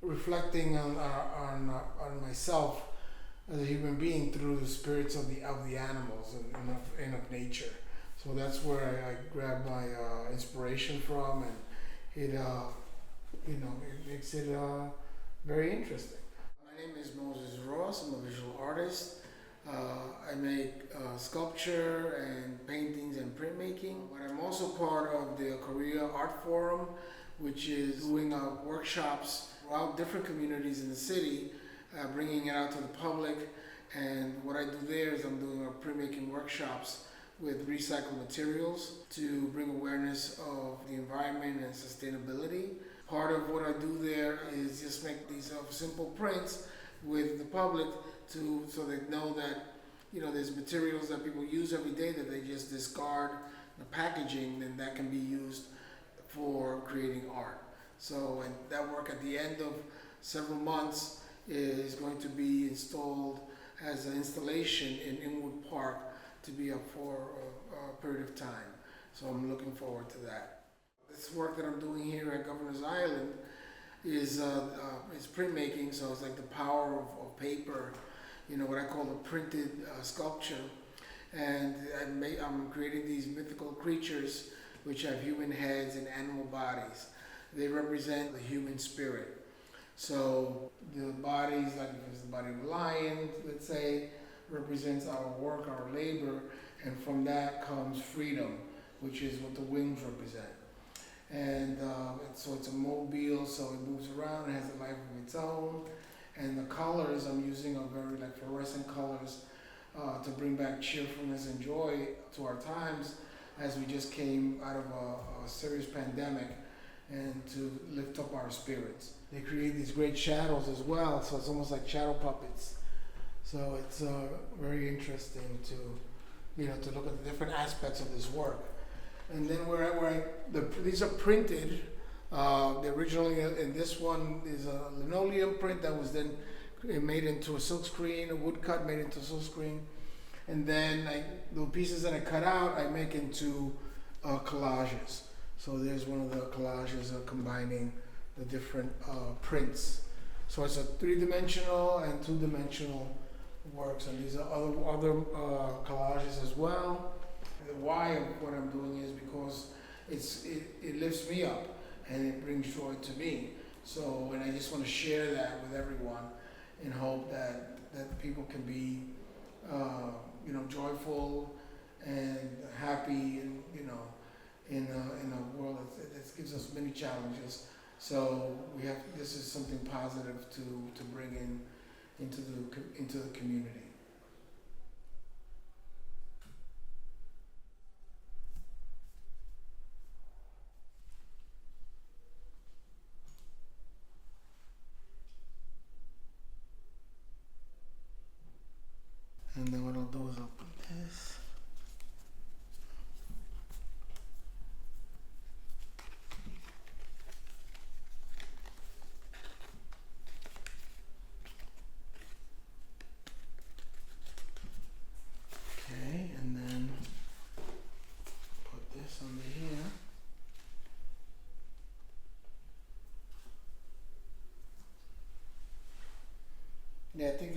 reflecting on myself as a human being through the spirits of the animals and of nature. So that's where I grab my inspiration from, and it it makes it very interesting. My name is Moses Ross. I'm a visual artist. I make sculpture and paintings and printmaking. But I'm also part of the Korea Art Forum, which is doing workshops throughout different communities in the city, bringing it out to the public. And what I do there is I'm doing printmaking workshops with recycled materials to bring awareness of the environment and sustainability. Part of what I do there is just make these simple prints with the public so they know that there's materials that people use every day that they just discard the packaging, and that can be used for creating art. So, and that work at the end of several months is going to be installed as an installation in Inwood Park to be up for a period of time. So I'm looking forward to that. This work that I'm doing here at Governor's Island is printmaking, so it's like the power of paper, what I call a printed sculpture. And I'm creating these mythical creatures which have human heads and animal bodies. They represent the human spirit. So the bodies, like if it's the body of a lion, let's say, represents our work, our labor, and from that comes freedom, which is what the wings represent. And so it's a mobile, so it moves around, it has a life of its own. And the colors I'm using are very fluorescent colors to bring back cheerfulness and joy to our times as we just came out of a serious pandemic, and to lift up our spirits. They create these great shadows as well, so it's almost like shadow puppets. So it's very interesting to look at the different aspects of this work. And then these are printed. Originally, and this one is a linoleum print that was then made into a silk screen, a woodcut made into a silk screen. And then the pieces that I cut out, I make into collages. So there's one of the collages combining the different prints. So it's a 3-dimensional and 2-dimensional works, and these are other collages as well. The why of what I'm doing is because it lifts me up and it brings joy to me. So, and I just want to share that with everyone in hope that people can be joyful and happy, and in a world that gives us many challenges. So this is something positive to bring into the community. And then what I'll do is I'll put this. Okay, and then put this under here. Yeah, I think